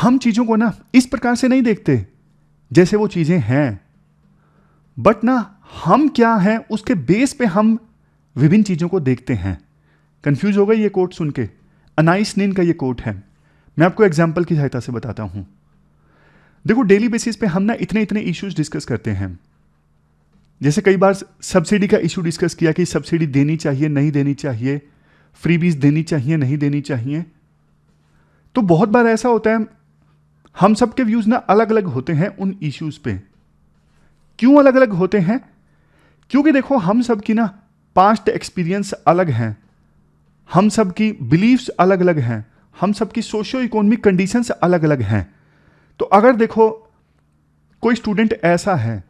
हम चीज़ों को ना इस प्रकार से नहीं देखते जैसे वो चीज़ें हैं, बट ना हम क्या हैं उसके बेस पे हम विभिन्न चीज़ों को देखते हैं। कंफ्यूज हो गई ये कोट सुन के? अनाइस नीन का ये कोट है। मैं आपको एग्जाम्पल की सहायता से बताता हूँ। देखो, डेली बेसिस पे हम ना इतने इतने इश्यूज डिस्कस करते हैं। जैसे कई बार सब्सिडी का इशू डिस्कस किया कि सब्सिडी देनी चाहिए नहीं देनी चाहिए, फ्रीबीज देनी चाहिए नहीं देनी चाहिए। तो बहुत बार ऐसा होता है हम सबके व्यूज ना अलग अलग होते हैं उन इश्यूज पे। क्यों अलग अलग होते हैं? क्योंकि देखो, हम सबकी ना पास्ट एक्सपीरियंस अलग हैं, हम सबकी बिलीव्स अलग अलग हैं, हम सबकी सोशियो इकोनॉमिक कंडीशंस अलग अलग हैं। तो अगर देखो कोई स्टूडेंट ऐसा है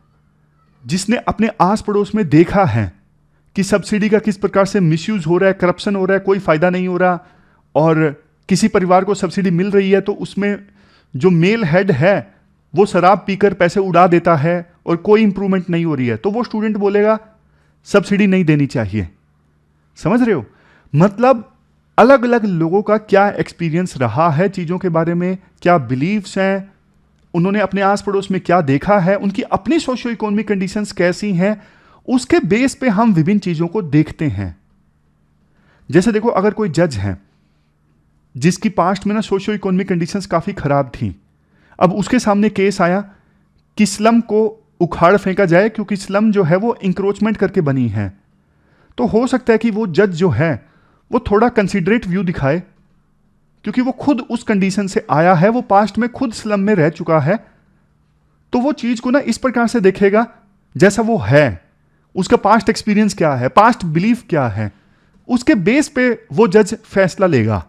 जिसने अपने आस पड़ोस में देखा है कि सब्सिडी का किस प्रकार से मिसयूज हो रहा है, करप्शन हो रहा है, कोई फायदा नहीं हो रहा, और किसी परिवार को सब्सिडी मिल रही है तो उसमें जो मेल हेड है वो शराब पीकर पैसे उड़ा देता है और कोई इंप्रूवमेंट नहीं हो रही है, तो वो स्टूडेंट बोलेगा सब्सिडी नहीं देनी चाहिए। समझ रहे हो? मतलब अलग अलग लोगों का क्या एक्सपीरियंस रहा है चीज़ों के बारे में, क्या बिलीव्स हैं, उन्होंने अपने आस पड़ोस में क्या देखा है, उनकी अपनी सोशियो इकोनॉमिक कंडीशंस कैसी हैं, उसके बेस पे हम विभिन्न चीज़ों को देखते हैं। जैसे देखो, अगर कोई जज है जिसकी पास्ट में ना सोशियो इकोनॉमिक कंडीशंस काफ़ी खराब थी, अब उसके सामने केस आया कि स्लम को उखाड़ फेंका जाए क्योंकि स्लम जो है वो इंक्रोचमेंट करके बनी है, तो हो सकता है कि वो जज जो है वो थोड़ा कंसिडरेट व्यू दिखाए क्योंकि वो खुद उस कंडीशन से आया है, वो पास्ट में खुद स्लम में रह चुका है। तो वो चीज को ना इस प्रकार से देखेगा जैसा वो है, उसका पास्ट एक्सपीरियंस क्या है, पास्ट बिलीफ क्या है, उसके बेस पे वो जज फैसला लेगा।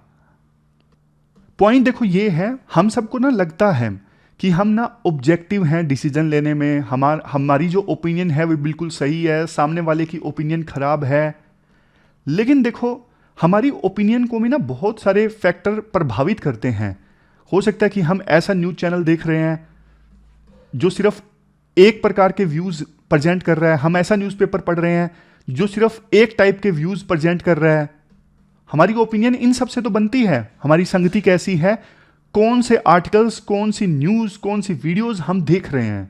पॉइंट देखो ये है, हम सबको ना लगता है कि हम ना ऑब्जेक्टिव हैं डिसीजन लेने में, हमारी जो ओपिनियन है वो बिल्कुल सही है, सामने वाले की ओपिनियन खराब है। लेकिन देखो, हमारी ओपिनियन को भी ना बहुत सारे फैक्टर प्रभावित करते हैं। हो सकता है कि हम ऐसा न्यूज़ चैनल देख रहे हैं जो सिर्फ एक प्रकार के व्यूज़ प्रेजेंट कर रहा है, हम ऐसा न्यूज़पेपर पढ़ रहे हैं जो सिर्फ एक टाइप के व्यूज़ प्रेजेंट कर रहा है। हमारी ओपिनियन इन सब से तो बनती है। हमारी संगति कैसी है, कौन से आर्टिकल्स, कौन सी न्यूज़, कौन सी वीडियोज़ हम देख रहे हैं।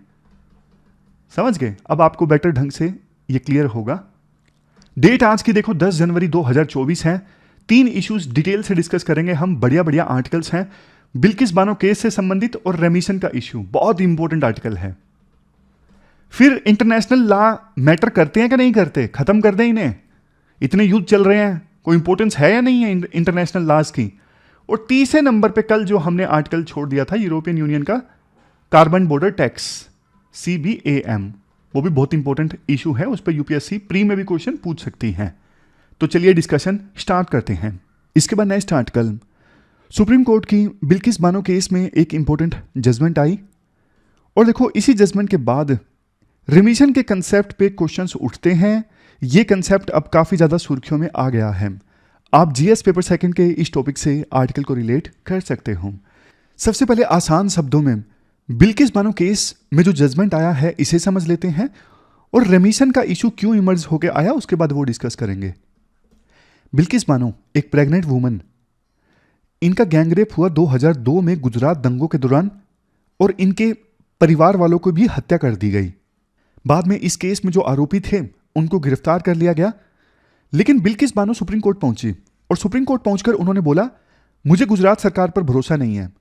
समझ गए? अब आपको बेटर ढंग से ये क्लियर होगा। डेट आज की देखो 10 जनवरी 2024 है। 3 इश्यूज डिटेल से डिस्कस करेंगे हम, बढ़िया बढ़िया आर्टिकल्स हैं। बिल्किस बानो केस से संबंधित और रेमिशन का इश्यू बहुत इंपॉर्टेंट आर्टिकल है। फिर इंटरनेशनल लॉ मैटर करते हैं कि नहीं करते, खत्म कर दें इन्हें, इतने युद्ध चल रहे हैं, कोई इंपॉर्टेंस है या नहीं है इंटरनेशनल लॉज की। और तीसरे नंबर पे कल जो हमने आर्टिकल छोड़ दिया था यूरोपियन यूनियन का कार्बन बॉर्डर टैक्स CBAM, वो भी बहुत इंपॉर्टेंट इशू है, उस पर यूपीएससी प्री में भी क्वेश्चन पूछ सकती है। तो चलिए डिस्कशन स्टार्ट करते हैं। इसके बाद नेक्स्ट आर्टिकल, सुप्रीम कोर्ट की बिल्किस बानो केस में एक इंपॉर्टेंट जजमेंट आई, और देखो इसी जजमेंट के बाद रिमिशन के कंसेप्ट पे क्वेश्चंस उठते हैं। ये कंसेप्ट अब काफ़ी ज़्यादा सुर्खियों में आ गया है। आप जीएस पेपर सेकंड के इस टॉपिक से आर्टिकल को रिलेट कर सकते हो। सबसे पहले आसान शब्दों में बिल्किस बानो केस में जो जजमेंट आया है इसे समझ लेते हैं, और रेमिशन का इशू क्यों इमर्ज होकर आया उसके बाद वो डिस्कस करेंगे। बिल्किस बानो एक प्रेग्नेंट वुमन, इनका गैंगरेप हुआ 2002 में गुजरात दंगों के दौरान, और इनके परिवार वालों को भी हत्या कर दी गई। बाद में इस केस में जो आरोपी थे उनको गिरफ्तार कर लिया गया। लेकिन बिल्किस बानो सुप्रीम कोर्ट पहुंची, और सुप्रीम कोर्ट पहुंचकर उन्होंने बोला मुझे गुजरात सरकार पर भरोसा नहीं है,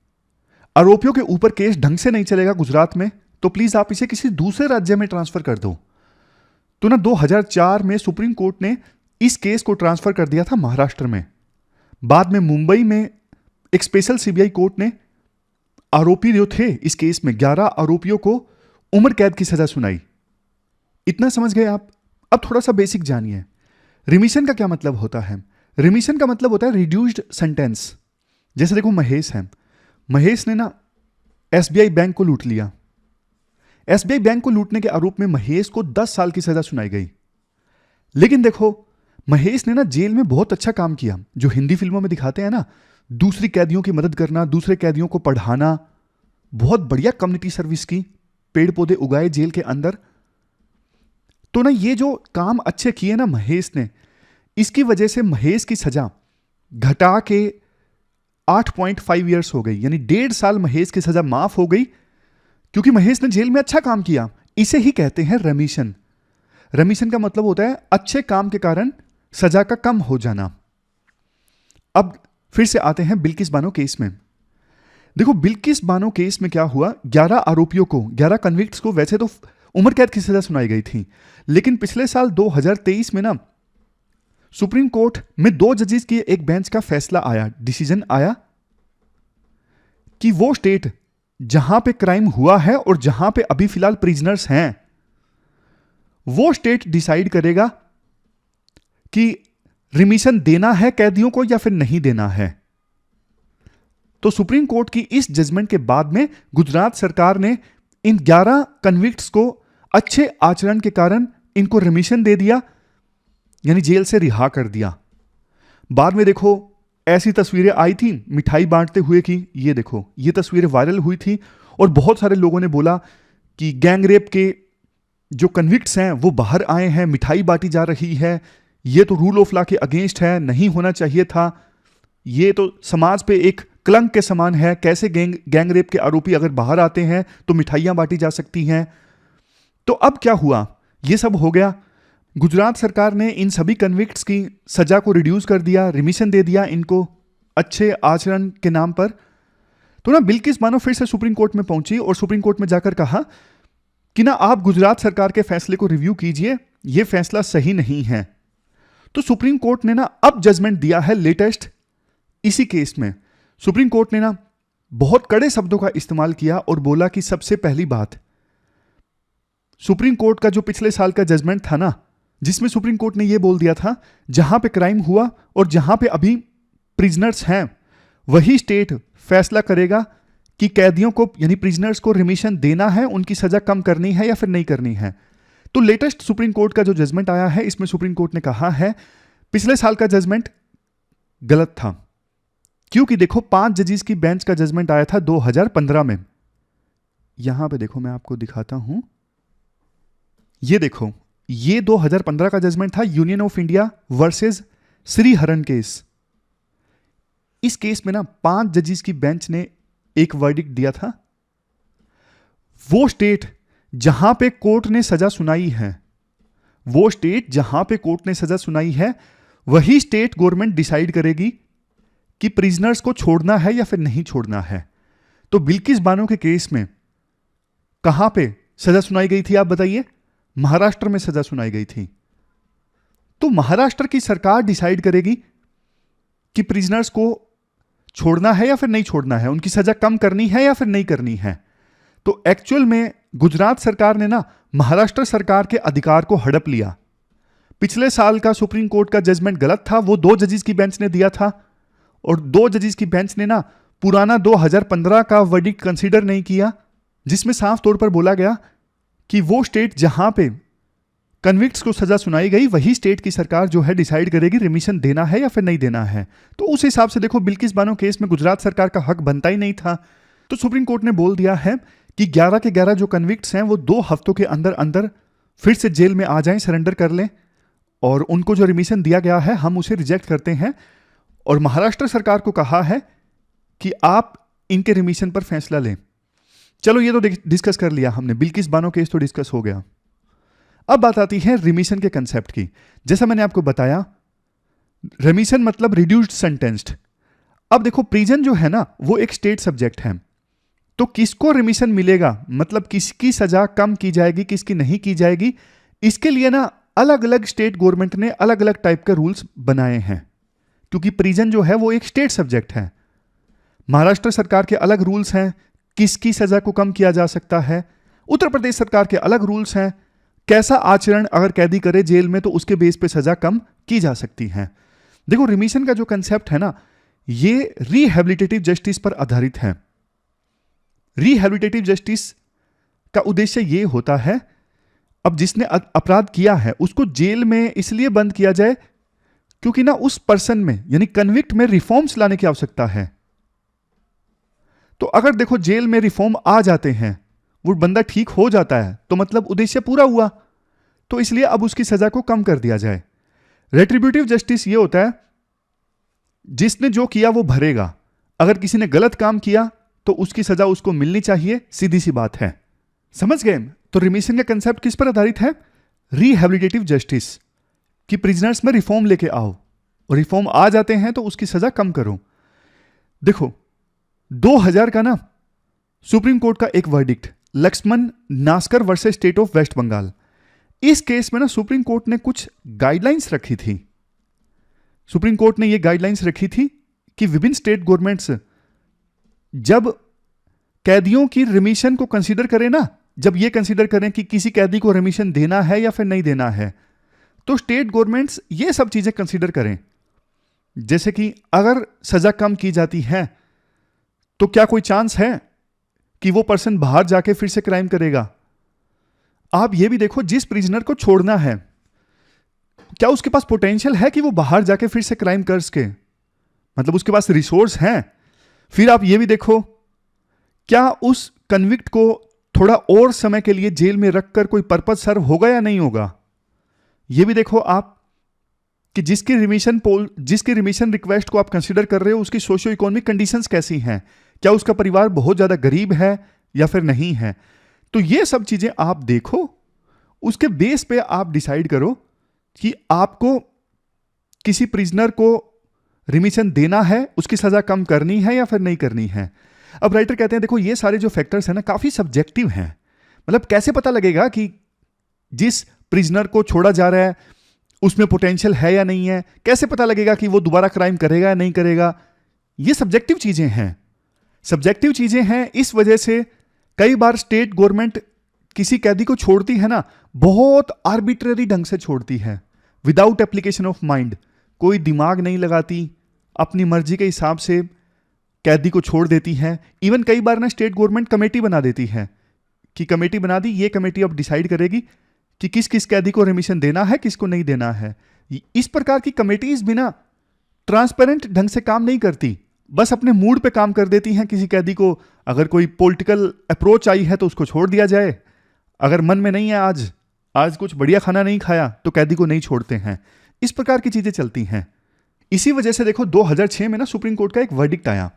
आरोपियों के ऊपर केस ढंग से नहीं चलेगा गुजरात में, तो प्लीज आप इसे किसी दूसरे राज्य में ट्रांसफर कर दो। तो ना 2004 में सुप्रीम कोर्ट ने इस केस को ट्रांसफर कर दिया था महाराष्ट्र में। बाद में मुंबई में एक स्पेशल सीबीआई कोर्ट ने आरोपी जो थे इस केस में 11 आरोपियों को उम्र कैद की सजा सुनाई। इतना समझ गए आप? अब थोड़ा सा बेसिक जानिए, रिमिशन का क्या मतलब होता है। रिमिशन का मतलब होता है रिड्यूस्ड सेंटेंस। जैसे देखो महेश है, महेश ने ना एसबीआई बैंक को लूट लिया। एसबीआई बैंक को लूटने के आरोप में महेश को 10 साल की सजा सुनाई गई। लेकिन देखो महेश ने ना जेल में बहुत अच्छा काम किया, जो हिंदी फिल्मों में दिखाते हैं ना, दूसरी कैदियों की मदद करना, दूसरे कैदियों को पढ़ाना, बहुत बढ़िया कम्युनिटी सर्विस की, पेड़ पौधे उगाए जेल के अंदर। तो ना ये जो काम अच्छे किए ना महेश ने, इसकी वजह से महेश की सजा घटा के 8.5 ईयर्स हो गई, यानी 1.5 साल महेश की सजा माफ हो गई क्योंकि महेश ने जेल में अच्छा काम किया। इसे ही कहते हैं रेमिशन। रेमिशन का मतलब होता है अच्छे काम के कारण सजा का कम हो जाना। अब फिर से आते हैं बिल्किस बानो केस में। देखो बिल्किस बानो केस में क्या हुआ, 11 आरोपियों को, 11 कन्विक्ट्स को वैसे तो उम्र कैद की सजा सुनाई गई थी, लेकिन पिछले साल 2023 में ना सुप्रीम कोर्ट में 2 जजेस की एक बेंच का फैसला आया, डिसीजन आया कि वो स्टेट जहां पे क्राइम हुआ है और जहां पे अभी फिलहाल प्रिजनर्स हैं, वो स्टेट डिसाइड करेगा कि रिमिशन देना है कैदियों को या फिर नहीं देना है। तो सुप्रीम कोर्ट की इस जजमेंट के बाद में गुजरात सरकार ने इन 11 कन्विक्ट्स को अच्छे आचरण के कारण इनको रिमिशन दे दिया, यानी जेल से रिहा कर दिया। बाद में देखो ऐसी तस्वीरें आई थी मिठाई बांटते हुए की, ये देखो ये तस्वीरें वायरल हुई थी और बहुत सारे लोगों ने बोला कि गैंग रेप के जो कन्विक्ट्स हैं वो बाहर आए हैं, मिठाई बांटी जा रही है, ये तो रूल ऑफ लॉ के अगेंस्ट है, नहीं होना चाहिए था, ये तो समाज पे एक कलंक के समान है, कैसे गैंग रेप के आरोपी अगर बाहर आते हैं तो मिठाइयां बांटी जा सकती हैं। तो अब क्या हुआ, ये सब हो गया, गुजरात सरकार ने इन सभी कन्विक्ट्स की सजा को रिड्यूस कर दिया, रिमिशन दे दिया इनको अच्छे आचरण के नाम पर। तो ना बिल्किस बानो फिर से सुप्रीम कोर्ट में पहुंची और सुप्रीम कोर्ट में जाकर कहा कि ना आप गुजरात सरकार के फैसले को रिव्यू कीजिए, यह फैसला सही नहीं है। तो सुप्रीम कोर्ट ने ना अब जजमेंट दिया है लेटेस्ट इसी केस में। सुप्रीम कोर्ट ने ना बहुत कड़े शब्दों का इस्तेमाल किया और बोला कि सबसे पहली बात, सुप्रीम कोर्ट का जो पिछले साल का जजमेंट था ना, जिसमें सुप्रीम कोर्ट ने यह बोल दिया था जहां पे क्राइम हुआ और जहां पे अभी प्रिजनर्स हैं वही स्टेट फैसला करेगा कि कैदियों को यानी प्रिजनर्स को रिमिशन देना है, उनकी सजा कम करनी है या फिर नहीं करनी है। तो लेटेस्ट सुप्रीम कोर्ट का जो जजमेंट आया है, इसमें सुप्रीम कोर्ट ने कहा है पिछले साल का जजमेंट गलत था, क्योंकि देखो 5 जजेस की बेंच का जजमेंट आया था 2015 में। यहां पे देखो मैं आपको दिखाता हूं, ये देखो ये 2015 का जजमेंट था, union of India versus Sriharan case. इस केस में ना 5 जजेस की बेंच ने एक वर्डिक्ट दिया था, वो स्टेट जहां पे कोर्ट ने सजा सुनाई है, वो स्टेट जहां पे कोर्ट ने सजा सुनाई है वही स्टेट गवर्नमेंट डिसाइड करेगी कि प्रिजनर्स को छोड़ना है या फिर नहीं छोड़ना है। तो बिल्किस बानो के केस में कहां पे सजा सुनाई गई थी आप बताइए? महाराष्ट्र में सजा सुनाई गई थी। तो महाराष्ट्र की सरकार डिसाइड करेगी कि प्रिजनर्स को छोड़ना है या फिर नहीं छोड़ना है, उनकी सजा कम करनी है या फिर नहीं करनी है। तो एक्चुअल में गुजरात सरकार ने ना महाराष्ट्र सरकार के अधिकार को हड़प लिया। पिछले साल का सुप्रीम कोर्ट का जजमेंट गलत था, वो 2 जजेस की बेंच ने दिया था और 2 जजेस की बेंच ने ना पुराना 2015 का वर्डिक्ट कंसीडर नहीं किया, जिसमें साफ तौर पर बोला गया कि वो स्टेट जहां पे कन्विक्ट्स को सजा सुनाई गई वही स्टेट की सरकार जो है डिसाइड करेगी रिमिशन देना है या फिर नहीं देना है। तो उस हिसाब से देखो बिल्किस बानो केस में गुजरात सरकार का हक बनता ही नहीं था। तो सुप्रीम कोर्ट ने बोल दिया है कि 11 के 11 जो कन्विक्ट्स हैं वो 2 हफ्तों के अंदर अंदर फिर से जेल में आ जाएं, सरेंडर कर लें, और उनको जो रिमिशन दिया गया है हम उसे रिजेक्ट करते हैं। और महाराष्ट्र सरकार को कहा है कि आप इनके रिमिशन पर फैसला लें। चलो ये तो डिस्कस कर लिया हमने, बिल्किस बानो केस तो डिस्कस हो गया। अब बात आती है रिमिशन के कंसेप्ट की। जैसा मैंने आपको बताया, रिमिशन मतलब रिड्यूस्ड सेंटेंस्ड। अब देखो प्रिजन जो है ना वो एक स्टेट सब्जेक्ट है, तो किसको रिमिशन मिलेगा, मतलब किसकी सजा कम की जाएगी, किसकी नहीं की जाएगी, इसके लिए ना अलग अलग स्टेट गवर्नमेंट ने अलग अलग टाइप के रूल्स बनाए हैं, क्योंकि प्रिजन जो है वो एक स्टेट सब्जेक्ट है। महाराष्ट्र सरकार के अलग रूल्स हैं किसकी सजा को कम किया जा सकता है, उत्तर प्रदेश सरकार के अलग रूल्स हैं, कैसा आचरण अगर कैदी करे जेल में तो उसके बेस पे सजा कम की जा सकती है। देखो रिमिशन का जो कंसेप्ट है ना ये रिहैबिलिटेटिव जस्टिस पर आधारित है। रिहैबिलिटेटिव जस्टिस का उद्देश्य ये होता है, अब जिसने अपराध किया है उसको जेल में इसलिए बंद किया जाए क्योंकि ना उस पर्सन में यानी कन्विक्ट में रिफॉर्म्स लाने की आवश्यकता है। तो अगर देखो जेल में रिफॉर्म आ जाते हैं, वो बंदा ठीक हो जाता है, तो मतलब उद्देश्य पूरा हुआ, तो इसलिए अब उसकी सजा को कम कर दिया जाए। रेट्रिब्यूटिव जस्टिस ये होता है जिसने जो किया वो भरेगा। अगर किसी ने गलत काम किया तो उसकी सजा उसको मिलनी चाहिए, सीधी सी बात है। समझ गए? तो रिमिशन का कंसेप्ट किस पर आधारित है? रिहैबिलिटेटिव जस्टिस, कि प्रिजनर्स में रिफॉर्म लेके आओ, और रिफॉर्म आ जाते हैं तो उसकी सजा कम करो। देखो 2000 का ना सुप्रीम कोर्ट का एक verdict, Laxman Naskar versus State of West Bengal, इस केस में ना सुप्रीम कोर्ट ने कुछ गाइडलाइंस रखी थी। सुप्रीम कोर्ट ने यह गाइडलाइंस रखी थी कि विभिन्न स्टेट गवर्नमेंट्स जब कैदियों की रिमिशन को कंसीडर करें ना, जब यह कंसीडर करें कि किसी कैदी को रिमिशन देना है या फिर नहीं देना है, तो स्टेट गवर्नमेंट्स ये सब चीजें कंसीडर करें। जैसे कि अगर सजा कम की जाती है तो क्या कोई चांस है कि वो पर्सन बाहर जाके फिर से क्राइम करेगा? आप ये भी देखो, जिस प्रिजनर को छोड़ना है, क्या उसके पास पोटेंशियल है कि वो बाहर जाके फिर से क्राइम कर सके? मतलब उसके पास रिसोर्स हैं? फिर आप ये भी देखो, क्या उस कन्विक्ट को थोड़ा और समय के लिए जेल में रखकर कोई पर्पस सर्व होगा या नहीं होगा? ये भी देखो आप कि जिसकी रिमिशन रिक्वेस्ट को आप कंसीडर कर रहे हो, उसकी सोशियो इकोनॉमिक कंडीशंस कैसी हैं, क्या उसका परिवार बहुत ज्यादा गरीब है या फिर नहीं है। तो ये सब चीजें आप देखो, उसके बेस पे आप डिसाइड करो कि आपको किसी प्रिजनर को रिमिशन देना है, उसकी सजा कम करनी है या फिर नहीं करनी है। अब राइटर कहते हैं देखो ये सारे जो फैक्टर्स हैं ना काफी सब्जेक्टिव हैं। मतलब कैसे पता लगेगा कि जिस प्रिजनर को छोड़ा जा रहा है उसमें पोटेंशियल है या नहीं है? कैसे पता लगेगा कि वो दोबारा क्राइम करेगा या नहीं करेगा? ये सब्जेक्टिव चीजें हैं। सब्जेक्टिव चीजें हैं, इस वजह से कई बार स्टेट गवर्नमेंट किसी कैदी को छोड़ती है ना, बहुत आर्बिट्ररी ढंग से छोड़ती है, विदाउट एप्लीकेशन ऑफ माइंड, कोई दिमाग नहीं लगाती, अपनी मर्जी के हिसाब से कैदी को छोड़ देती है। इवन कई बार ना स्टेट गवर्नमेंट कमेटी बना देती है कि कमेटी बना दी, ये कमेटी अब डिसाइड करेगी कि किस किस कैदी को रिमिशन देना है, किसको नहीं देना है। इस प्रकार की कमेटीज बिना ट्रांसपेरेंट ढंग से काम नहीं करती, बस अपने मूड पे काम कर देती हैं। किसी कैदी को अगर कोई पॉलिटिकल अप्रोच आई है तो उसको छोड़ दिया जाए, अगर मन में नहीं है आज कुछ बढ़िया खाना नहीं खाया तो कैदी को नहीं छोड़ते हैं। इस प्रकार की चीजें चलती हैं। इसी वजह से देखो 2006 में ना सुप्रीम कोर्ट का एक वर्डिक्ट आया,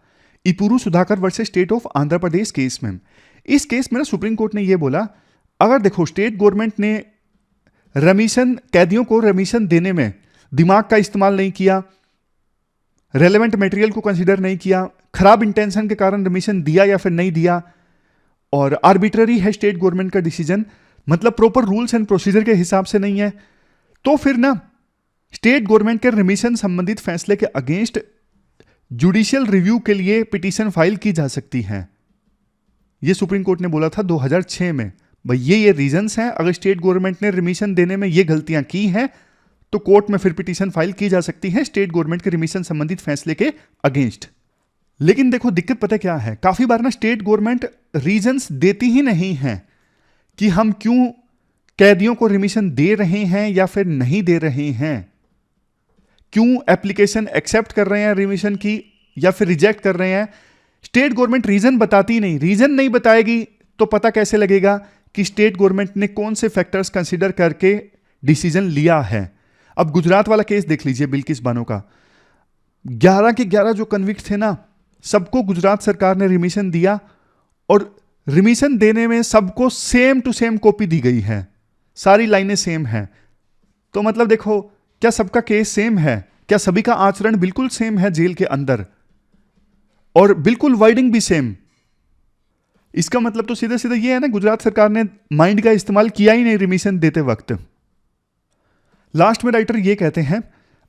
Ipuru Sudhakar versus State of Andhra Pradesh case में। इस केस में ना सुप्रीम कोर्ट ने यह बोला, अगर देखो स्टेट गवर्नमेंट ने कैदियों को रिमिशन देने में दिमाग का इस्तेमाल नहीं किया, रेलेवेंट मटेरियल को कंसीडर नहीं किया, खराब इंटेंशन के कारण रिमिशन दिया या फिर नहीं दिया, और आर्बिट्ररी है स्टेट गवर्नमेंट का डिसीजन, मतलब प्रॉपर रूल्स एंड प्रोसीजर के हिसाब से नहीं है, तो फिर ना स्टेट गवर्नमेंट के रिमिशन संबंधित फैसले के अगेंस्ट जुडिशियल रिव्यू के लिए पिटीशन फाइल की जा सकती है। यह सुप्रीम कोर्ट ने बोला था 2006 में। भाई ये रीजंस हैं, अगर स्टेट गवर्नमेंट ने रिमिशन देने में ये गलतियां की हैं तो कोर्ट में फिर पिटीशन फाइल की जा सकती है स्टेट गवर्नमेंट के रिमिशन संबंधित फैसले के अगेंस्ट। लेकिन देखो दिक्कत पता क्या है, काफी बार ना स्टेट गवर्नमेंट रीजंस देती ही नहीं है कि हम क्यों कैदियों को रिमिशन दे रहे हैं या फिर नहीं दे रहे हैं, क्यों एप्लीकेशन एक्सेप्ट कर रहे हैं रिमिशन की या फिर रिजेक्ट कर रहे हैं। स्टेट गवर्नमेंट रीजन बताती नहीं, रीजन नहीं बताएगी तो पता कैसे लगेगा कि स्टेट गवर्नमेंट ने कौन से फैक्टर्स कंसीडर करके डिसीजन लिया है। अब गुजरात वाला केस देख लीजिए, बिल्किस बानो का, 11 के 11 जो कन्विक्ट थे ना, सबको गुजरात सरकार ने रिमिशन दिया, और रिमिशन देने में सबको सेम टू सेम कॉपी दी गई है, सारी लाइनें सेम हैं। तो मतलब देखो, क्या सबका केस सेम है? क्या सभी का आचरण बिल्कुल सेम है जेल के अंदर, और बिल्कुल वर्डिंग भी सेम? इसका मतलब तो सीधे सीधे ये है ना, गुजरात सरकार ने माइंड का इस्तेमाल किया ही नहीं रिमिशन देते वक्त। लास्ट में राइटर ये कहते हैं,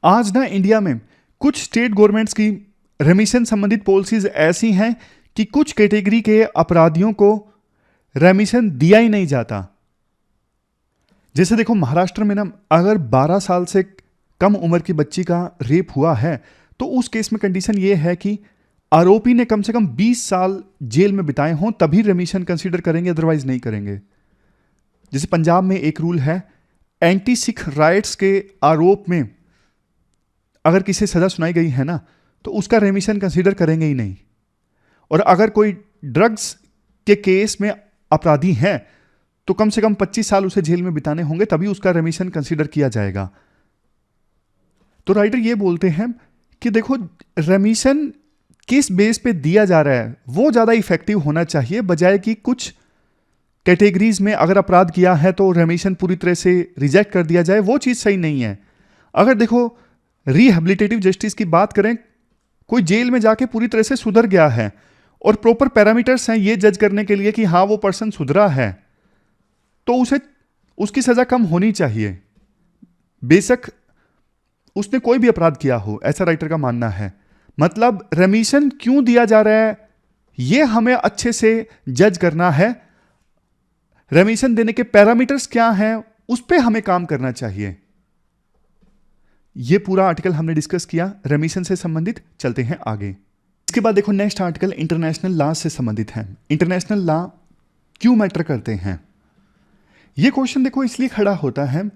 आज ना इंडिया में कुछ स्टेट गवर्नमेंट्स की रिमिशन संबंधित पॉलिसीज ऐसी हैं कि कुछ कैटेगरी के अपराधियों को रिमिशन दिया ही नहीं जाता। जैसे देखो महाराष्ट्र में ना, अगर 12 साल से कम उम्र की बच्ची का रेप हुआ है तो उस केस में कंडीशन ये है कि आरोपी ने कम से कम 20 साल जेल में बिताए हों तभी रिमिशन कंसीडर करेंगे, अदरवाइज नहीं करेंगे। जैसे पंजाब में एक रूल है, एंटी सिख राइट्स के आरोप में अगर किसी सजा सुनाई गई है ना तो उसका रिमिशन कंसीडर करेंगे ही नहीं। और अगर कोई ड्रग्स के केस में अपराधी है तो कम से कम 25 साल उसे जेल में बिताने होंगे तभी उसका रिमिशन कंसीडर किया जाएगा। तो राइटर ये बोलते हैं कि देखो रिमिशन किस बेस पे दिया जा रहा है वो ज़्यादा इफेक्टिव होना चाहिए, बजाय कि कुछ कैटेगरीज में अगर अपराध किया है तो रेमिशन पूरी तरह से रिजेक्ट कर दिया जाए, वो चीज़ सही नहीं है। अगर देखो रिहेबिलिटेटिव जस्टिस की बात करें, कोई जेल में जाके पूरी तरह से सुधर गया है और प्रॉपर पैरामीटर्स हैं ये जज करने के लिए कि हाँ वो पर्सन सुधरा है, तो उसे उसकी सज़ा कम होनी चाहिए, बेशक उसने कोई भी अपराध किया हो, ऐसा राइटर का मानना है। मतलब रेमिशन क्यों दिया जा रहा है ये हमें अच्छे से जज करना है, रेमिशन देने के पैरामीटर्स क्या हैं उस पे हमें काम करना चाहिए। ये पूरा आर्टिकल हमने डिस्कस किया रेमिशन से संबंधित। चलते हैं आगे। इसके बाद देखो नेक्स्ट आर्टिकल इंटरनेशनल लॉ से संबंधित है। इंटरनेशनल लॉ क्यों मैटर करते हैं, ये क्वेश्चन देखो इसलिए खड़ा होता है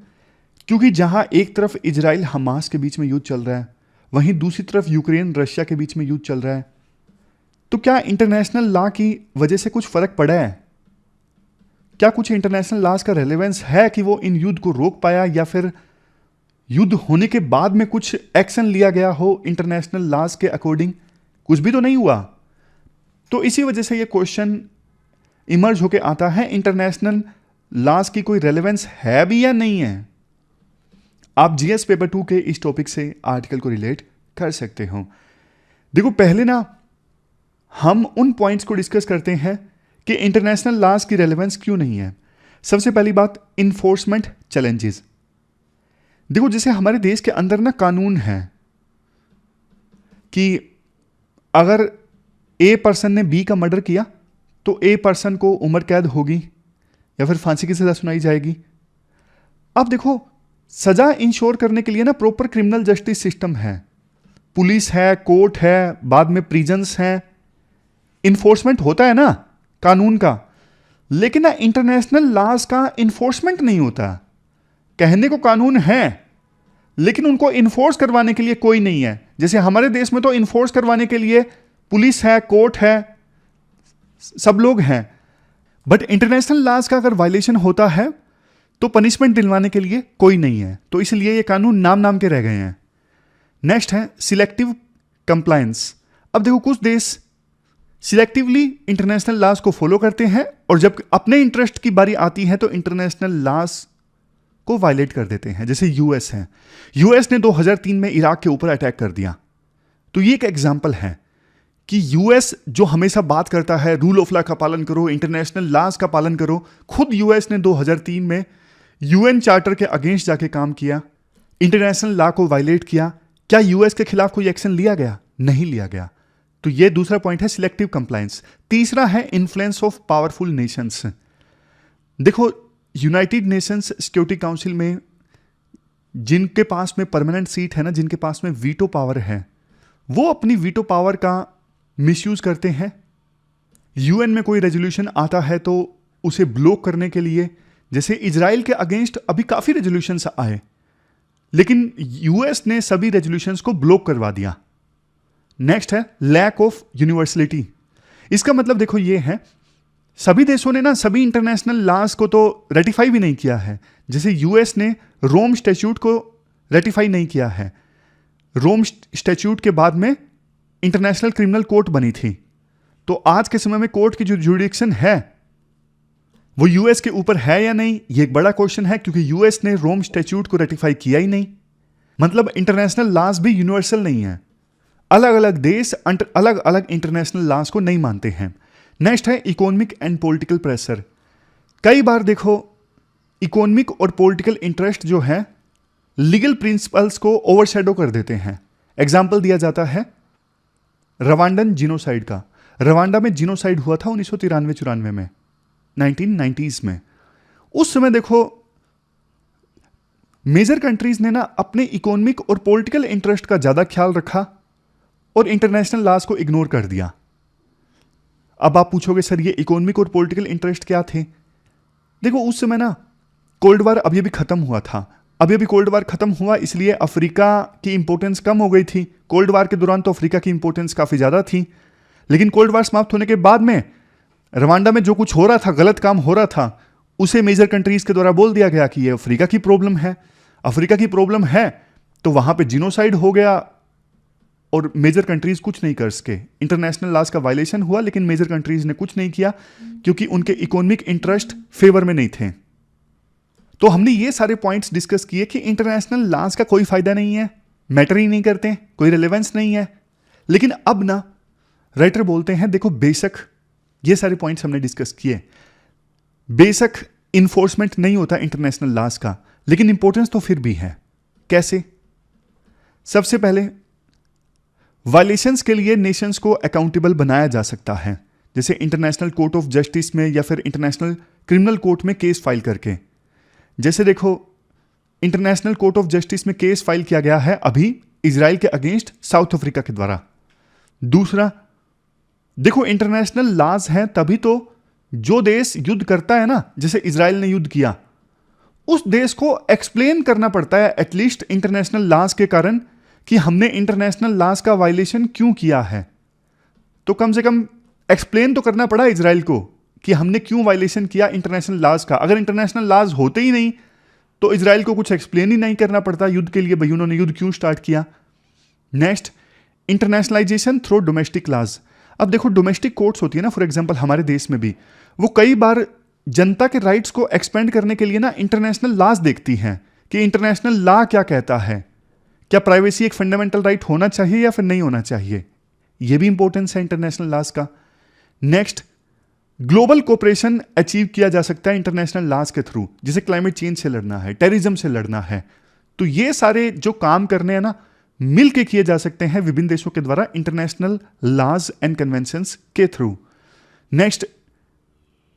क्योंकि जहां एक तरफ इजराइल हमास के बीच में युद्ध चल रहा है, वहीं दूसरी तरफ यूक्रेन रशिया के बीच में युद्ध चल रहा है, तो क्या इंटरनेशनल लॉ की वजह से कुछ फर्क पड़ा है? क्या कुछ इंटरनेशनल लॉज का रेलेवेंस है कि वो इन युद्ध को रोक पाया, या फिर युद्ध होने के बाद में कुछ एक्शन लिया गया हो इंटरनेशनल लॉज के अकॉर्डिंग? कुछ भी तो नहीं हुआ। तो इसी वजह से ये क्वेश्चन इमर्ज होके आता है, इंटरनेशनल लॉज की कोई रेलेवेंस है भी या नहीं है। आप जीएस पेपर 2 के इस टॉपिक से आर्टिकल को रिलेट कर सकते हो। देखो पहले ना हम उन पॉइंट्स को डिस्कस करते हैं कि इंटरनेशनल लॉज की रेलेवेंस क्यों नहीं है। सबसे पहली बात, इन्फोर्समेंट चैलेंजेस। देखो जैसे हमारे देश के अंदर ना कानून है कि अगर ए पर्सन ने बी का मर्डर किया तो ए पर्सन को उम्र कैद होगी या फिर फांसी की सजा सुनाई जाएगी। अब देखो सजा इंश्योर करने के लिए ना प्रॉपर क्रिमिनल जस्टिस सिस्टम है, पुलिस है, कोर्ट है, बाद में प्रिजन्स हैं, इन्फोर्समेंट होता है ना कानून का। लेकिन ना इंटरनेशनल लॉज का इन्फोर्समेंट नहीं होता। कहने को कानून है लेकिन उनको इन्फोर्स करवाने के लिए कोई नहीं है। जैसे हमारे देश में तो इन्फोर्स करवाने के लिए पुलिस है, कोर्ट है, सब लोग हैं, बट इंटरनेशनल लॉज का अगर वायलेशन होता है तो पनिशमेंट दिलवाने के लिए कोई नहीं है। तो इसलिए ये कानून नाम नाम के रह गए हैं। नेक्स्ट है सिलेक्टिव कंप्लायंस। अब देखो कुछ देश सिलेक्टिवली इंटरनेशनल लॉज को फॉलो करते हैं और जब अपने इंटरेस्ट की बारी आती है तो इंटरनेशनल लॉज को वायलेट कर देते हैं। जैसे यूएस है, यूएस ने 2003 में इराक के ऊपर अटैक कर दिया। तो ये एक एग्जांपल है कि यूएस जो हमेशा बात करता है रूल ऑफ लॉ का पालन करो, इंटरनेशनल लॉज का पालन करो, खुद यूएस ने 2003 में यूएन चार्टर के अगेंस्ट जाके काम किया, इंटरनेशनल लॉ को वायलेट किया। क्या यूएस के खिलाफ कोई एक्शन लिया गया? नहीं लिया गया। तो ये दूसरा पॉइंट है सिलेक्टिव कंप्लायंस। तीसरा है इन्फ्लुएंस ऑफ पावरफुल नेशंस। देखो यूनाइटेड नेशंस सिक्योरिटी काउंसिल में जिनके पास में परमानेंट सीट है ना, जिनके पास में वीटो पावर है, वो अपनी वीटो पावर का मिसयूज करते हैं। यूएन में कोई रेजोल्यूशन आता है तो उसे ब्लॉक करने के लिए, जैसे इजराइल के अगेंस्ट अभी काफी रेजोल्यूशंस आए लेकिन यूएस ने सभी रेजोल्यूशंस को ब्लॉक करवा दिया। नेक्स्ट है लैक ऑफ यूनिवर्सलिटी। इसका मतलब देखो ये है सभी देशों ने ना सभी इंटरनेशनल लॉज को तो रेटिफाई भी नहीं किया है। जैसे यूएस ने रोम स्टैट्यूट को रेटिफाई नहीं किया है। रोम स्टैट्यूट के बाद में इंटरनेशनल क्रिमिनल कोर्ट बनी थी, तो आज के समय में कोर्ट की जो जुरिडिक्शन है वो यूएस के ऊपर है या नहीं, ये एक बड़ा क्वेश्चन है, क्योंकि यूएस ने रोम स्टैट्यूट को रेटिफाई किया ही नहीं। मतलब इंटरनेशनल लॉज भी यूनिवर्सल नहीं है। अलग अलग देश अलग अलग इंटरनेशनल लॉज को नहीं मानते हैं। नेक्स्ट है इकोनॉमिक एंड पॉलिटिकल प्रेशर। कई बार देखो इकोनॉमिक और पॉलिटिकल इंटरेस्ट जो है लीगल प्रिंसिपल्स को ओवरशैडो कर देते हैं। एग्जाम्पल दिया जाता है रवांडन जिनोसाइड का। रवांडा में जिनोसाइड हुआ था 1993-94 में, 1990s में। उस समय देखो मेजर कंट्रीज ने ना अपने इकोनॉमिक और पॉलिटिकल इंटरेस्ट का ज्यादा ख्याल रखा और इंटरनेशनल लॉज को इग्नोर कर दिया। अब आप पूछोगे सर ये इकोनॉमिक और पॉलिटिकल इंटरेस्ट क्या थे? देखो उस समय ना कोल्ड वार अभी अभी खत्म हुआ था। अभी कोल्ड वार खत्म हुआ इसलिए अफ्रीका की इंपॉर्टेंस कम हो गई थी। कोल्ड वार के दौरान तो अफ्रीका की इंपॉर्टेंस काफी ज्यादा थी, लेकिन कोल्ड वार समाप्त होने के बाद में रवांडा में जो कुछ हो रहा था, गलत काम हो रहा था, उसे मेजर कंट्रीज के द्वारा बोल दिया गया कि ये अफ्रीका की प्रॉब्लम है। अफ्रीका की प्रॉब्लम है तो वहां पे जिनोसाइड हो गया, और मेजर कंट्रीज कुछ नहीं कर सके। इंटरनेशनल लॉज का वायलेशन हुआ लेकिन मेजर कंट्रीज ने कुछ नहीं किया क्योंकि उनके इकोनॉमिक इंटरेस्ट फेवर में नहीं थे। तो हमने ये सारे पॉइंट्स डिस्कस किए कि इंटरनेशनल लॉज का कोई फायदा नहीं है, मैटर ही नहीं करते, कोई रिलेवेंस नहीं है। लेकिन अब ना राइटर बोलते हैं देखो बेशक ये सारे पॉइंट्स हमने डिस्कस किए, बेशक इन्फोर्समेंट नहीं होता इंटरनेशनल लॉज का, लेकिन इंपॉर्टेंस तो फिर भी है। कैसे? सबसे पहले वायलेशंस के लिए नेशंस को अकाउंटेबल बनाया जा सकता है, जैसे इंटरनेशनल कोर्ट ऑफ जस्टिस में या फिर इंटरनेशनल क्रिमिनल कोर्ट में केस फाइल करके। जैसे देखो इंटरनेशनल कोर्ट ऑफ जस्टिस में केस फाइल किया गया है अभी इजराइल के अगेंस्ट साउथ अफ्रीका के द्वारा। दूसरा देखो इंटरनेशनल लॉज हैं तभी तो जो देश युद्ध करता है ना, जैसे इजराइल ने युद्ध किया, उस देश को एक्सप्लेन करना पड़ता है एटलीस्ट इंटरनेशनल लॉज के कारण कि हमने इंटरनेशनल लॉज का वायलेशन क्यों किया है। तो कम से कम एक्सप्लेन तो करना पड़ा इजराइल को कि हमने क्यों वायलेशन किया इंटरनेशनल लॉज का। अगर इंटरनेशनल लॉज होते ही नहीं तो इजराइल को कुछ एक्सप्लेन ही नहीं करना पड़ता युद्ध के लिए, भाई उन्होंने युद्ध क्यों स्टार्ट किया। Next, internationalization through domestic laws. अब देखो डोमेस्टिक कोर्ट्स होती है ना, फॉर एग्जांपल हमारे देश में भी, वो कई बार जनता के राइट्स को एक्सपेंड करने के लिए ना इंटरनेशनल लॉज देखती हैं कि इंटरनेशनल लॉ क्या कहता है, क्या प्राइवेसी एक फंडामेंटल राइट होना चाहिए या फिर नहीं होना चाहिए। यह भी इंपॉर्टेंस है इंटरनेशनल लॉज का। नेक्स्ट, ग्लोबल कोऑपरेशन अचीव किया जा सकता है इंटरनेशनल लॉज के थ्रू, जैसे क्लाइमेट चेंज से लड़ना है, टेररिज्म से लड़ना है। तो ये सारे जो काम करने हैं ना मिल के किए जा सकते हैं विभिन्न देशों के द्वारा इंटरनेशनल लॉज एंड कन्वेंशंस के through. Next,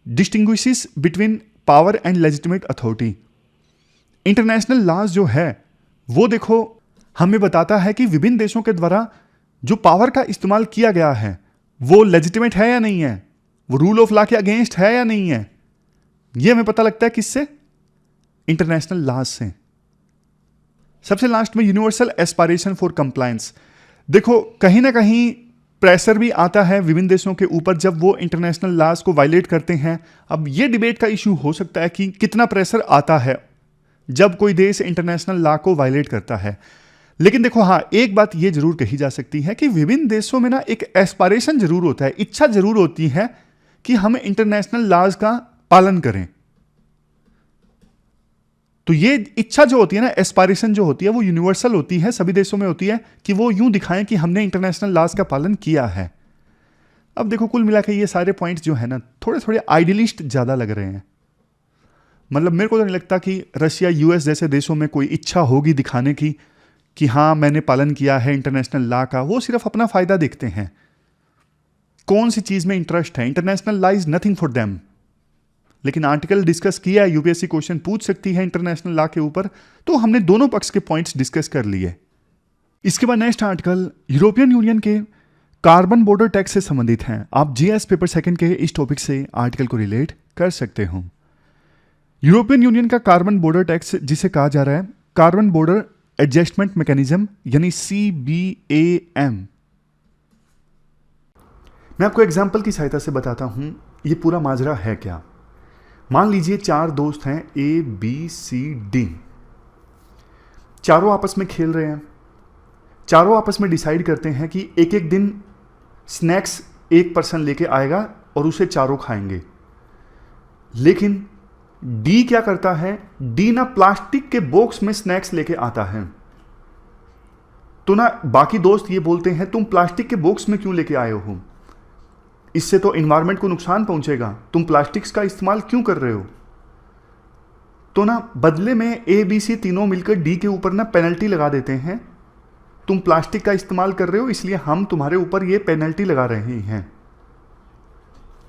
distinguishes between power and legitimate authority. International laws जो है वो देखो हमें बताता है कि विभिन्न देशों के द्वारा जो पावर का इस्तेमाल किया गया है वो लेजिटिमेट है या नहीं है, वो रूल ऑफ लॉ के अगेंस्ट है या नहीं है। ये हमें पता लगता है किससे? इंटरनेशनल लॉज से। सबसे लास्ट में यूनिवर्सल एस्पायरेशन फॉर कंप्लायंस। देखो कहीं ना कहीं प्रेशर भी आता है विभिन्न देशों के ऊपर जब वो इंटरनेशनल लॉज को वायलेट करते हैं। अब ये डिबेट का इशू हो सकता है कि कितना प्रेशर आता है जब कोई देश इंटरनेशनल लॉ को वायलेट करता है। लेकिन देखो हाँ, एक बात ये जरूर कही जा सकती है कि विभिन्न देशों में ना एक एस्पायरेशन जरूर होता है, इच्छा जरूर होती है कि हम इंटरनेशनल लॉज का पालन करें। तो ये इच्छा जो होती है ना, एस्पायरेशन जो होती है, वो यूनिवर्सल होती है, सभी देशों में होती है कि वो यूं दिखाएं कि हमने इंटरनेशनल लॉज का पालन किया है। अब देखो कुल मिलाकर ये सारे पॉइंट्स जो है ना थोड़े थोड़े आइडियलिस्ट ज्यादा लग रहे हैं। मतलब मेरे को तो नहीं लगता कि रशिया यूएस जैसे देशों में कोई इच्छा होगी दिखाने की कि हाँ मैंने पालन किया है इंटरनेशनल लॉ का। वो सिर्फ अपना फायदा देखते हैं, कौन सी चीज में इंटरेस्ट है। International law is nothing for them. लेकिन आर्टिकल डिस्कस किया है, यूपीएससी क्वेश्चन पूछ सकती है इंटरनेशनल लॉ के ऊपर, तो हमने दोनों पक्ष के पॉइंट्स डिस्कस कर लिए। इसके बाद नेक्स्ट आर्टिकल यूरोपियन यूनियन के कार्बन बॉर्डर टैक्स से संबंधित है। आप जीएस पेपर सेकंड के इस टॉपिक से आर्टिकल को रिलेट कर सकते हो। यूरोपियन यूनियन का कार्बन बॉर्डर टैक्स, जिसे कहा जा रहा है कार्बन बॉर्डर एडजस्टमेंट मैकेनिज्म यानी CBAM। मैं आपको एग्जाम्पल की सहायता से बताता हूं ये पूरा माजरा है क्या। मान लीजिए 4 दोस्त हैं ABCD, चारों आपस में खेल रहे हैं। चारों आपस में डिसाइड करते हैं कि एक एक दिन स्नैक्स एक पर्सन लेके आएगा और उसे चारों खाएंगे। लेकिन डी क्या करता है, डी ना प्लास्टिक के बॉक्स में स्नैक्स लेके आता है। तो ना बाकी दोस्त ये बोलते हैं तुम प्लास्टिक के बॉक्स में क्यों लेके आए हो, इससे तो एनवायरनमेंट को नुकसान पहुंचेगा, तुम प्लास्टिक्स का इस्तेमाल क्यों कर रहे हो। तो ना बदले में ABC तीनों मिलकर डी के ऊपर ना पेनल्टी लगा देते हैं, तुम प्लास्टिक का इस्तेमाल कर रहे हो इसलिए हम तुम्हारे ऊपर ये पेनल्टी लगा रहे हैं।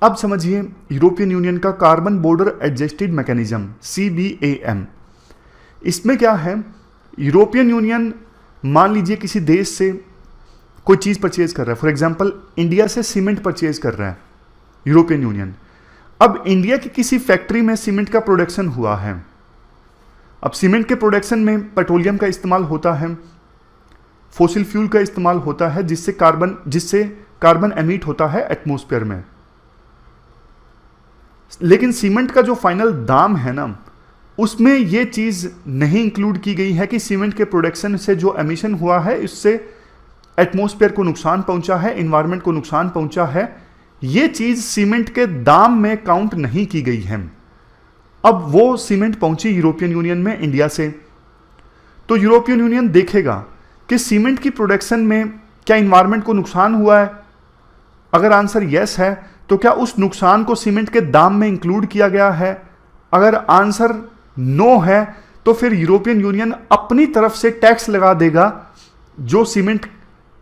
अब समझिए यूरोपियन यूनियन का carbon border adjusted mechanism CBAM। इसमें क्या है, यूरोपियन यूनियन मान लीजिए किसी देश से कोई चीज परचेज कर रहा है, फॉर एग्जांपल इंडिया से सीमेंट परचेज कर रहा है यूरोपियन यूनियन। अब इंडिया की किसी फैक्ट्री में सीमेंट का प्रोडक्शन हुआ है। अब सीमेंट के प्रोडक्शन में पेट्रोलियम का इस्तेमाल होता है, फॉसिल फ्यूल का इस्तेमाल होता है, जिससे कार्बन एमिट होता है एटमॉस्फेयर में। लेकिन सीमेंट का जो फाइनल दाम है ना, उसमें यह चीज नहीं इंक्लूड की गई है कि सीमेंट के प्रोडक्शन से जो एमिशन हुआ है उससे एटमॉस्फेयर को नुकसान पहुंचा है, इन्वायरमेंट को नुकसान पहुंचा है, ये चीज सीमेंट के दाम में काउंट नहीं की गई है। अब वो सीमेंट पहुंची यूरोपियन यूनियन में इंडिया से, तो यूरोपियन यूनियन देखेगा कि सीमेंट की प्रोडक्शन में क्या इन्वायरमेंट को नुकसान हुआ है। अगर आंसर यस है तो क्या उस नुकसान को सीमेंट के दाम में इंक्लूड किया गया है। अगर आंसर नो है तो फिर यूरोपियन यूनियन अपनी तरफ से टैक्स लगा देगा जो सीमेंट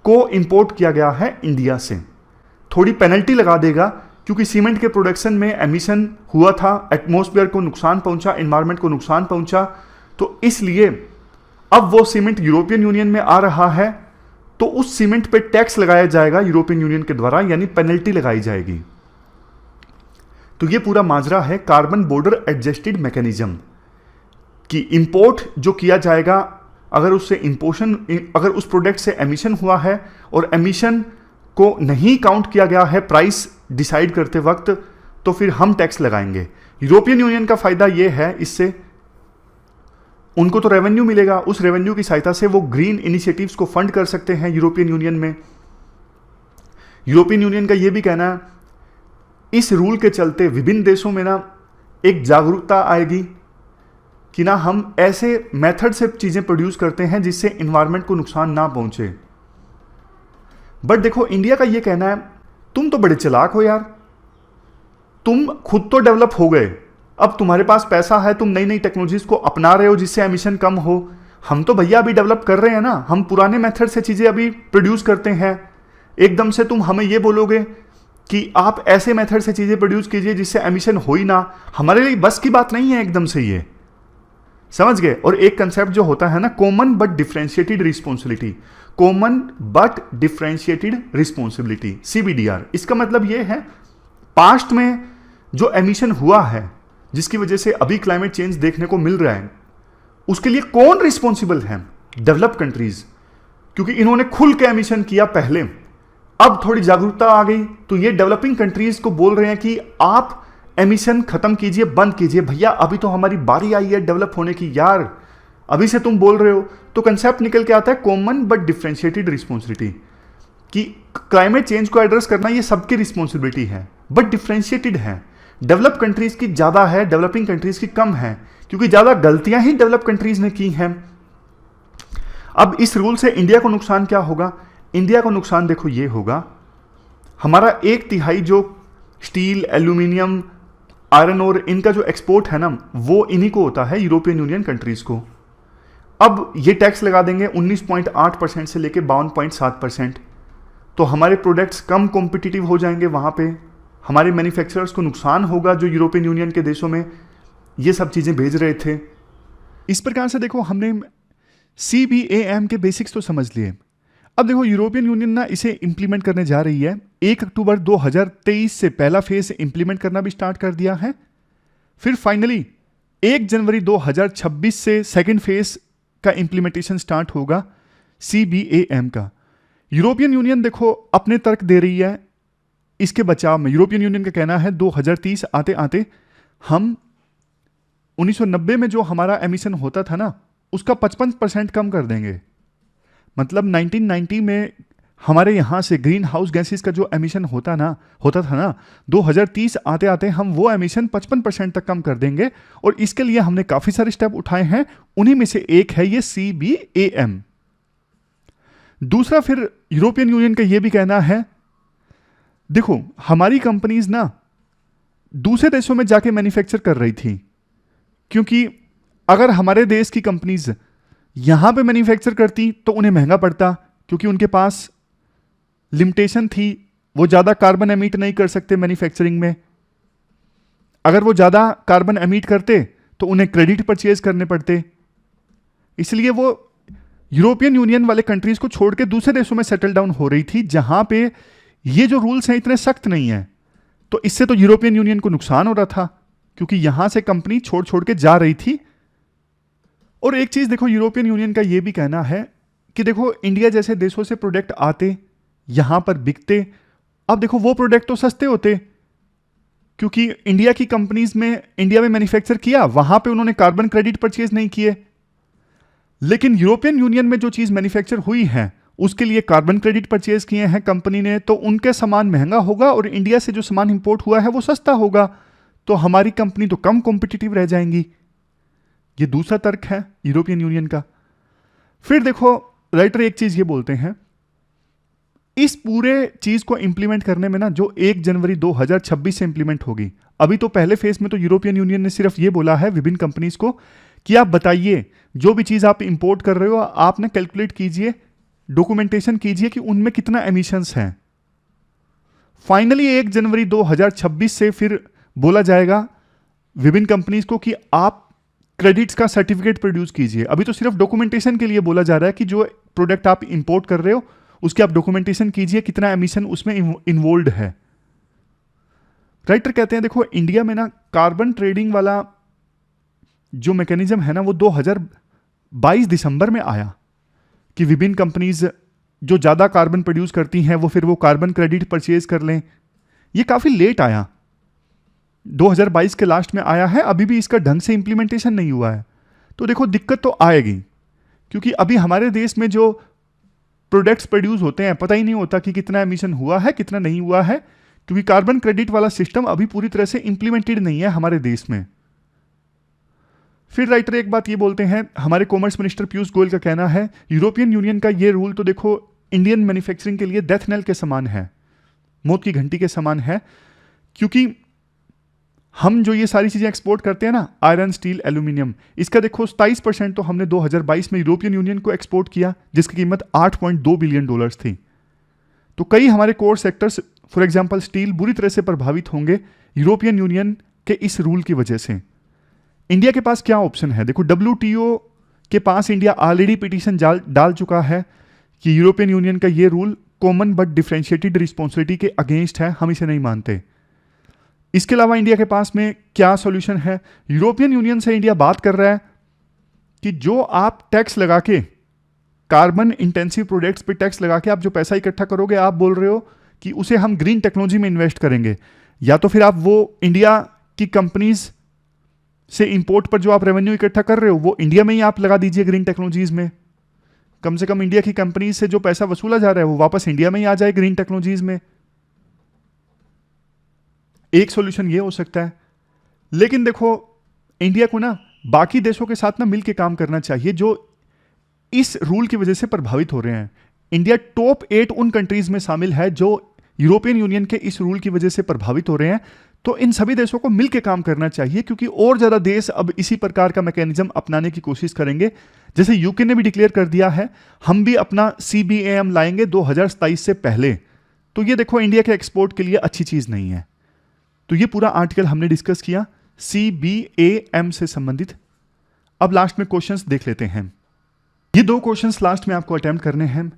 को इंपोर्ट किया गया है इंडिया से, थोड़ी पेनल्टी लगा देगा, क्योंकि सीमेंट के प्रोडक्शन में एमिशन हुआ था, एटमॉस्फेयर को नुकसान पहुंचा, इन्वायरमेंट को नुकसान पहुंचा, तो इसलिए अब वो सीमेंट यूरोपियन यूनियन में आ रहा है तो उस सीमेंट पे टैक्स लगाया जाएगा यूरोपियन यूनियन के द्वारा, यानी पेनल्टी लगाई जाएगी। तो ये पूरा माजरा है कार्बन बॉर्डर एडजस्टेड मैकेनिज्म कि इंपोर्ट जो किया जाएगा, अगर उससे इंपोर्शन, अगर उस प्रोडक्ट से एमिशन हुआ है और एमिशन को नहीं काउंट किया गया है प्राइस डिसाइड करते वक्त, तो फिर हम टैक्स लगाएंगे। यूरोपियन यूनियन का फायदा यह है, इससे उनको तो रेवेन्यू मिलेगा, उस रेवेन्यू की सहायता से वो ग्रीन इनिशिएटिव्स को फंड कर सकते हैं यूरोपियन यूनियन में। यूरोपियन यूनियन का ये भी कहना है इस रूल के चलते विभिन्न देशों में ना एक जागरूकता आएगी कि ना हम ऐसे मेथड से चीजें प्रोड्यूस करते हैं जिससे इन्वायरमेंट को नुकसान ना पहुंचे। बट देखो इंडिया का ये कहना है तुम तो बड़े चालाक हो यार, तुम खुद तो डेवलप हो गए, अब तुम्हारे पास पैसा है, तुम नई नई टेक्नोलॉजीज को अपना रहे हो जिससे एमिशन कम हो। हम तो भैया अभी डेवलप कर रहे हैं ना, हम पुराने मेथड से चीजें अभी प्रोड्यूस करते हैं। एकदम से तुम हमें ये बोलोगे कि आप ऐसे मेथड से चीजें प्रोड्यूस कीजिए जिससे एमिशन हो ही ना, हमारे लिए बस की बात नहीं है एकदम से, ये समझ गए। और एक कंसेप्ट जो होता है ना, common but differentiated responsibility, common but differentiated responsibility, CBDR, इसका मतलब ये है पास्ट में जो एमिशन हुआ है जिसकी वजह से अभी क्लाइमेट चेंज देखने को मिल रहा है, उसके लिए कौन रिस्पॉन्सिबल है? डेवलप कंट्रीज, क्योंकि इन्होंने खुल के एमिशन किया पहले। अब थोड़ी जागरूकता आ गई तो ये डेवलपिंग कंट्रीज को बोल रहे हैं कि आप एमिशन खत्म कीजिए, बंद कीजिए। भैया अभी तो हमारी बारी आई है डेवलप होने की यार, अभी से तुम बोल रहे हो। तो कंसेप्ट निकल के आता है कॉमन बट डिफरेंशिएटेड रिस्पॉन्सिबिलिटी, कि क्लाइमेट चेंज को एड्रेस करना ये सबकी रिस्पॉन्सिबिलिटी है, बट डिफरेंशिएटेड है। डेवलप कंट्रीज की ज्यादा है, डेवलपिंग कंट्रीज की कम है, क्योंकि ज्यादा गलतियां ही डेवलप कंट्रीज ने की हैं। अब इस रूल से इंडिया को नुकसान क्या होगा? इंडिया को नुकसान देखो ये होगा, हमारा 1/3 जो स्टील, एल्यूमिनियम, आयरन और इनका जो एक्सपोर्ट है ना, वो इन्हीं को होता है, यूरोपियन यूनियन कंट्रीज को। अब ये टैक्स लगा देंगे 19.8% से लेके 52.7%, तो हमारे प्रोडक्ट्स कम कॉम्पिटिटिव हो जाएंगे, वहां पे हमारे मैन्युफैक्चरर्स को नुकसान होगा जो यूरोपियन यूनियन के देशों में ये सब चीजें भेज रहे थे। इस प्रकार से देखो हमने CBAM के बेसिक्स तो समझ लिए। अब देखो यूरोपियन यूनियन ना इसे इंप्लीमेंट करने जा रही है। 1 अक्टूबर 2023 से पहला फेज इंप्लीमेंट करना भी स्टार्ट कर दिया है, फिर फाइनली 1 जनवरी 2026 से सेकेंड फेज का इंप्लीमेंटेशन स्टार्ट होगा CBAM का। यूरोपियन यूनियन देखो अपने तर्क दे रही है इसके बचाव में। यूरोपियन यूनियन का कहना है 2030 आते आते हम 1990 में जो हमारा एमिशन होता था ना, उसका 55% कम कर देंगे। मतलब 1990 में हमारे यहां से ग्रीन हाउस गैसेस का जो एमिशन होता था ना, 2030 आते आते हम वो एमिशन 55% तक कम कर देंगे। और इसके लिए हमने काफी सारे स्टेप उठाए हैं, उन्हीं में से एक है ये CBAM। दूसरा फिर यूरोपियन यूनियन का ये भी कहना है, देखो हमारी कंपनीज ना दूसरे देशों में जाके मैन्युफैक्चर कर रही थी, क्योंकि अगर हमारे देश की कंपनीज यहां पे मैन्युफैक्चर करती तो उन्हें महंगा पड़ता, क्योंकि उनके पास लिमिटेशन थी, वो ज्यादा कार्बन एमिट नहीं कर सकते मैन्युफैक्चरिंग में। अगर वो ज्यादा कार्बन एमिट करते तो उन्हें क्रेडिट परचेज करने पड़ते, इसलिए वो यूरोपियन यूनियन वाले कंट्रीज को छोड़ के दूसरे देशों में सेटल डाउन हो रही थी जहां पे ये जो रूल्स हैं इतने सख्त नहीं है। तो इससे तो यूरोपियन यूनियन को नुकसान हो रहा था, क्योंकि यहां से कंपनी छोड़ छोड़ के जा रही थी। और एक चीज देखो यूरोपियन यूनियन का यह भी कहना है कि देखो इंडिया जैसे देशों से प्रोडक्ट आते, यहां पर बिकते, अब देखो वो प्रोडक्ट तो सस्ते होते, क्योंकि इंडिया की कंपनीज में इंडिया में मैन्युफैक्चर किया, वहां पे उन्होंने कार्बन क्रेडिट परचेज नहीं किए। लेकिन यूरोपियन यूनियन में जो चीज मैन्युफैक्चर हुई है उसके लिए कार्बन क्रेडिट परचेज किए हैं कंपनी ने, तो उनके सामान महंगा होगा और इंडिया से जो सामान इंपोर्ट हुआ है वो सस्ता होगा, तो हमारी कंपनी तो कम कॉम्पिटिटिव रह जाएंगी। ये दूसरा तर्क है यूरोपियन यूनियन का। फिर देखो राइटर एक चीज ये बोलते हैं, इस पूरे चीज को इंप्लीमेंट करने में ना जो 1 जनवरी 2026 से इंप्लीमेंट होगी, अभी तो पहले फेज में तो यूरोपियन यूनियन ने सिर्फ ये बोला है विभिन्न कंपनीज को कि आप बताइए जो भी चीज आप इंपोर्ट कर रहे हो आप ना कैलकुलेट कीजिए, डॉक्यूमेंटेशन कीजिए कि उनमें कितना एमिशंस हैं। फाइनली 1 जनवरी 2026 से फिर बोला जाएगा विभिन्न कंपनीज को कि आप क्रेडिट्स का सर्टिफिकेट प्रोड्यूस कीजिए। अभी तो सिर्फ डॉक्यूमेंटेशन के लिए बोला जा रहा है कि जो प्रोडक्ट आप इंपोर्ट कर रहे हो उसकी आप डॉक्यूमेंटेशन कीजिए, कितना एमिशन उसमें इन्वॉल्व है। राइटर कहते हैं देखो इंडिया में ना कार्बन ट्रेडिंग वाला जो मैकेनिज्म है ना वो 2022 दिसंबर में आया कि विभिन्न कंपनीज जो ज्यादा कार्बन प्रोड्यूस करती हैं वो फिर वो कार्बन क्रेडिट परचेज कर लें। ये काफी लेट आया, 2022 के लास्ट में आया है, अभी भी इसका ढंग से इंप्लीमेंटेशन नहीं हुआ है। तो देखो दिक्कत तो आएगी, क्योंकि अभी हमारे देश में जो प्रोडक्ट्स प्रोड्यूस होते हैं पता ही नहीं होता कि कितना एमिशन हुआ है कितना नहीं हुआ है, क्योंकि कार्बन क्रेडिट वाला सिस्टम अभी पूरी तरह से इंप्लीमेंटेड नहीं है हमारे देश में। फिर राइटर एक बात ये बोलते हैं, हमारे कॉमर्स मिनिस्टर पीयूष गोयल का कहना है यूरोपियन यूनियन का ये रूल तो देखो इंडियन मैन्युफैक्चरिंग के लिए डेथ नेल के समान है, मौत की घंटी के समान है, क्योंकि हम जो ये सारी चीजें एक्सपोर्ट करते हैं ना, आयरन, स्टील, एल्यूमिनियम, इसका देखो 27% तो हमने 2022 में यूरोपियन यूनियन को एक्सपोर्ट किया, जिसकी कीमत $8.2 बिलियन थी। तो कई हमारे core sectors, for example steel, बुरी तरह से प्रभावित होंगे यूरोपियन यूनियन के इस रूल की वजह से। इंडिया के पास क्या ऑप्शन है? देखो WTO के पास इंडिया ऑलरेडी पिटीशन डाल चुका है कि यूरोपियन यूनियन का ये rule common but differentiated responsibility के अगेंस्ट है, हम इसे नहीं मानते। इसके अलावा इंडिया के पास में क्या सॉल्यूशन है? यूरोपियन यूनियन से इंडिया बात कर रहा है कि जो आप टैक्स लगा के, कार्बन इंटेंसिव प्रोडक्ट्स पे टैक्स लगा के आप जो पैसा इकट्ठा करोगे, आप बोल रहे हो कि उसे हम ग्रीन टेक्नोलॉजी में इन्वेस्ट करेंगे, या तो फिर आप वो इंडिया की कंपनीज से इंपोर्ट पर जो आप रेवेन्यू इकट्ठा कर रहे हो वो इंडिया में ही आप लगा दीजिए ग्रीन टेक्नोलॉजीज में। कम से कम इंडिया की कंपनीज से जो पैसा वसूला जा रहा है वो वापस इंडिया में ही आ जाए ग्रीन टेक्नोलॉजीज में। एक सॉल्यूशन ये हो सकता है। लेकिन देखो इंडिया को ना बाकी देशों के साथ ना मिलकर काम करना चाहिए जो इस रूल की वजह से प्रभावित हो रहे हैं। इंडिया टॉप 8 उन कंट्रीज में शामिल है जो यूरोपियन यूनियन के इस रूल की वजह से प्रभावित हो रहे हैं। तो इन सभी देशों को मिलकर काम करना चाहिए, क्योंकि और ज्यादा देश अब इसी प्रकार का मैकेनिज्म अपनाने की कोशिश करेंगे। जैसे यूके ने भी डिक्लेयर कर दिया है हम भी अपना CBAM लाएंगे 2027 से पहले। तो ये देखो इंडिया के एक्सपोर्ट के लिए अच्छी चीज नहीं है। तो ये पूरा आर्टिकल हमने डिस्कस किया CBAM से संबंधित। अब लास्ट में क्वेश्चंस देख लेते हैं। ये 2 क्वेश्चंस लास्ट में आपको अटेम्प्ट करने हैं।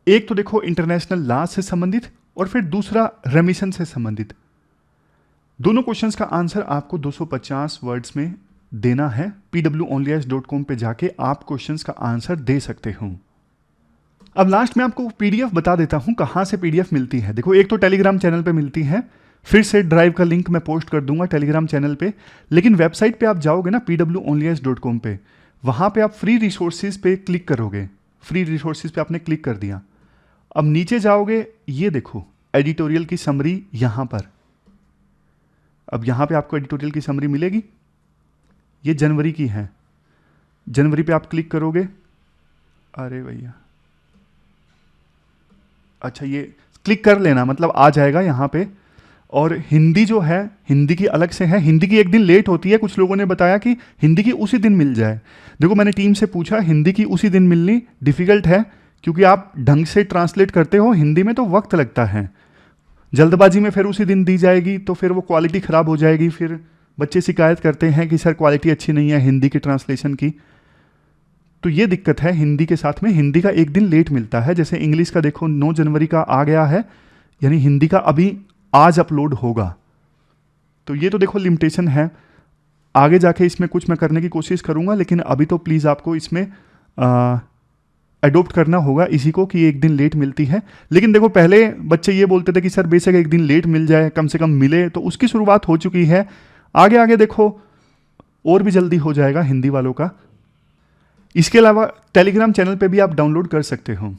एक तो देखो इंटरनेशनल लॉ से संबंधित और फिर दूसरा रेमिशन से संबंधित। दोनों क्वेश्चंस का आंसर आपको 250 वर्ड्स में देना है। pwonlyas.com पे जाके आप क्वेश्चंस का आंसर दे सकते हो। अब लास्ट में आपको PDF बता देता हूं कहां से PDF मिलती है। देखो एक तो टेलीग्राम चैनल पे मिलती है, फिर से ड्राइव का लिंक मैं पोस्ट कर दूंगा टेलीग्राम चैनल पे। लेकिन वेबसाइट पे आप जाओगे ना pwonlyas.com पे, वहां पे आप फ्री रिसोर्सेज पे क्लिक करोगे। फ्री रिसोर्सेज पे आपने क्लिक कर दिया। अब नीचे जाओगे, ये देखो एडिटोरियल की समरी यहां पर। अब यहां पे आपको एडिटोरियल की समरी मिलेगी, ये जनवरी की है। जनवरी पे आप क्लिक करोगे, अरे भैया अच्छा ये क्लिक कर लेना, मतलब आ जाएगा यहां पे। और हिंदी जो है, हिंदी की अलग से है। हिंदी की एक दिन लेट होती है, कुछ लोगों ने बताया कि हिंदी की उसी दिन मिल जाए। देखो मैंने टीम से पूछा, हिंदी की उसी दिन मिलनी डिफिकल्ट है, क्योंकि आप ढंग से ट्रांसलेट करते हो हिंदी में तो वक्त लगता है। जल्दबाजी में फिर उसी दिन दी जाएगी तो फिर वो क्वालिटी ख़राब हो जाएगी। फिर बच्चे शिकायत करते हैं कि सर क्वालिटी अच्छी नहीं है हिंदी की ट्रांसलेशन की। तो ये दिक्कत है हिंदी के साथ में। हिंदी का एक दिन लेट मिलता है। जैसे इंग्लिश का देखो 9 जनवरी का आ गया है, यानी हिंदी का अभी आज अपलोड होगा। तो ये तो देखो लिमिटेशन है। आगे जाके इसमें कुछ मैं करने की कोशिश करूंगा, लेकिन अभी तो प्लीज़ आपको इसमें अडोप्ट करना होगा इसी को कि एक दिन लेट मिलती है। लेकिन देखो पहले बच्चे ये बोलते थे कि सर बेशक एक दिन लेट मिल जाए, कम से कम मिले, तो उसकी शुरुआत हो चुकी है। आगे आगे देखो और भी जल्दी हो जाएगा हिंदी वालों का। इसके अलावा टेलीग्राम चैनल पे भी आप डाउनलोड कर सकते हो।